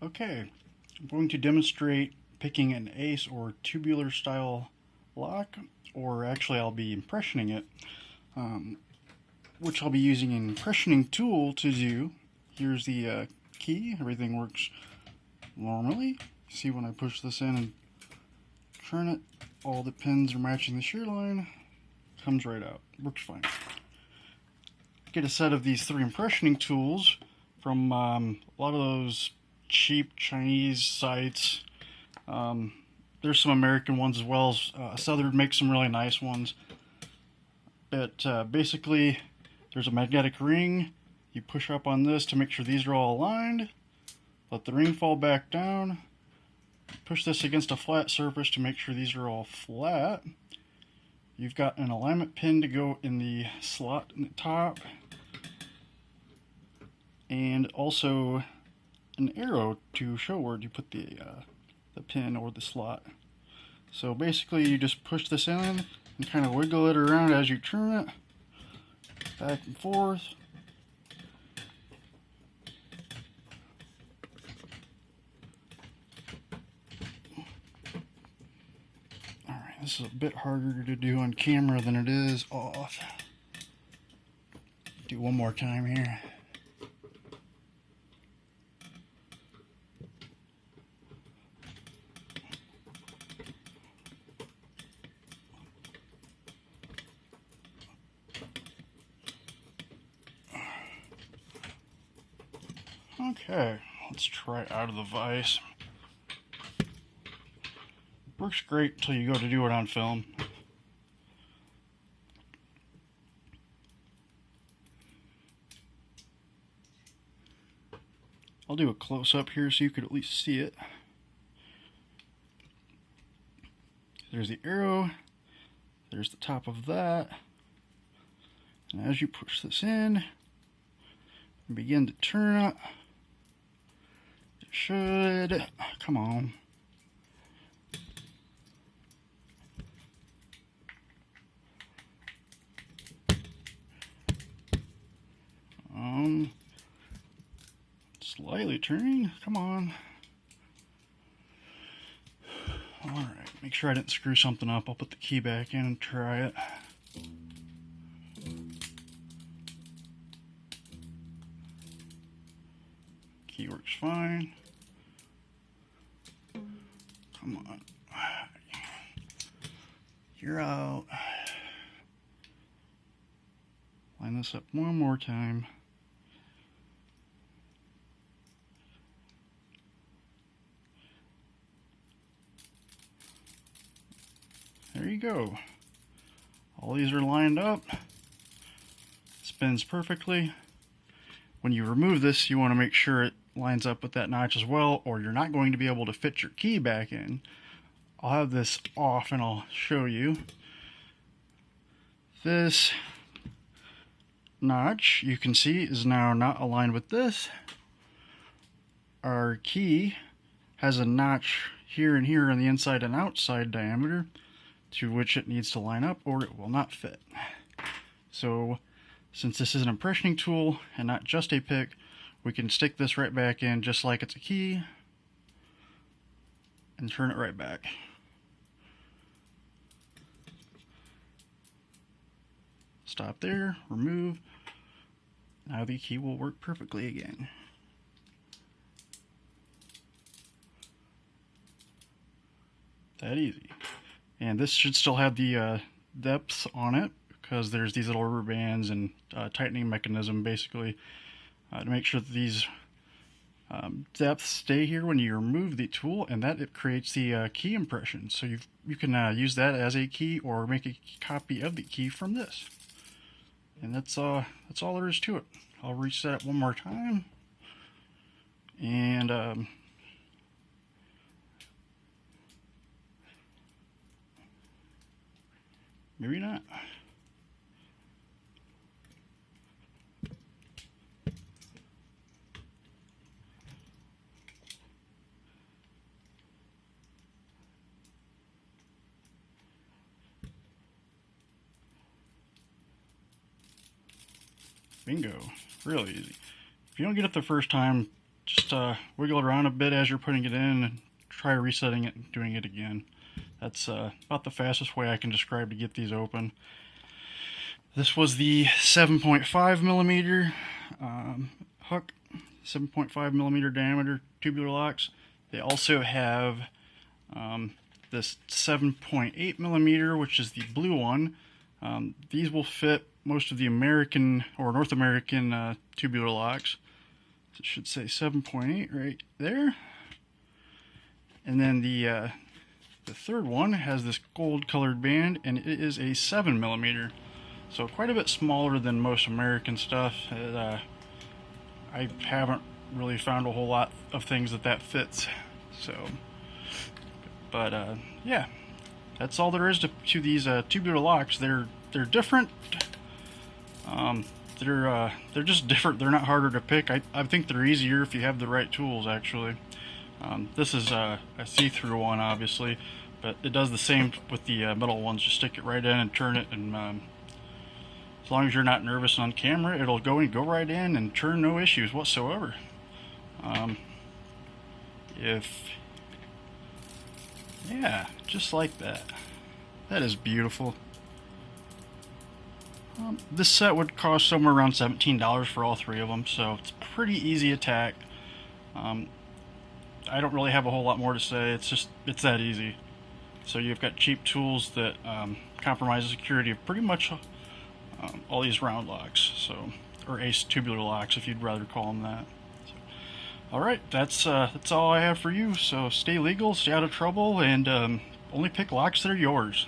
Okay, I'm going to demonstrate picking an ace or tubular style lock, or actually I'll be impressioning it, which I'll be using an impressioning tool to do. Here's the key. Everything works normally. See, when I push this in and turn it, all the pins are matching the shear line. Comes right out. Works fine. Get a set of these 3 impressioning tools from a lot of those cheap Chinese sites. There's some American ones as well. Southern makes some really nice ones. But basically, there's a magnetic ring. You push up on this to make sure these are all aligned. Let the ring fall back down. Push this against a flat surface to make sure these are all flat. You've got an alignment pin to go in the slot in the top. And also an arrow to show where you put the pin or the slot. So basically you just push this in and kind of wiggle it around as you turn it, back and forth. Alright, this is a bit harder to do on camera than it is off. Do one more time here. Okay, let's try out of the vise. Works great until you go to do it on film. I'll do a close-up here so you could at least see it. There's the arrow. There's the top of that. And as you push this in and begin to turn it, it should, come on. Slightly turning, come on. Alright, make sure I didn't screw something up. I'll put the key back in and try it. Key works fine. Come on. You're out. Line this up one more time. There you go. All these are lined up. Spins perfectly. When you remove this, you want to make sure it lines up with that notch as well, or you're not going to be able to fit your key back in. I'll have this off and I'll show you. This notch, you can see, is now not aligned with this. Our key has a notch here and here on the inside and outside diameter to which it needs to line up or it will not fit. So since this is an impressioning tool and not just a pick, we can stick this right back in just like it's a key and turn it right back. Stop there, remove. Now the key will work perfectly again. That easy. And this should still have the depth on it because there's these little rubber bands and tightening mechanism basically to make sure that these depths stay here when you remove the tool, and that it creates the key impression. So you can use that as a key or make a copy of the key from this. And that's all there is to it. I'll reset it one more time. And maybe not. Bingo. Really easy. If you don't get it the first time, just wiggle it around a bit as you're putting it in and try resetting it and doing it again. That's about the fastest way I can describe to get these open. This was the 7.5 millimeter hook, 7.5 millimeter diameter tubular locks. They also have this 7.8 millimeter, which is the blue one. These will fit most of the American or North American tubular locks. So it should say 7.8 right there. And then the third one has this gold colored band, and it is a 7 millimeter. So quite a bit smaller than most American stuff. I haven't really found a whole lot of things that fits. So, but yeah, that's all there is to these tubular locks. They're different. They're just different. They're not harder to pick. I think they're easier if you have the right tools, actually. This is a see-through one, obviously, but it does the same with the metal ones. Just stick it right in and turn it, and as long as you're not nervous on camera, it'll go right in and turn, no issues whatsoever. Yeah, just like that. That is beautiful. This set would cost somewhere around $17 for all three of them, so it's pretty easy attack. I don't really have a whole lot more to say. It's that easy. So you've got cheap tools that compromise the security of pretty much all these round locks, or ace tubular locks, if you'd rather call them that. So, all right, that's all I have for you. So stay legal, stay out of trouble, and only pick locks that are yours.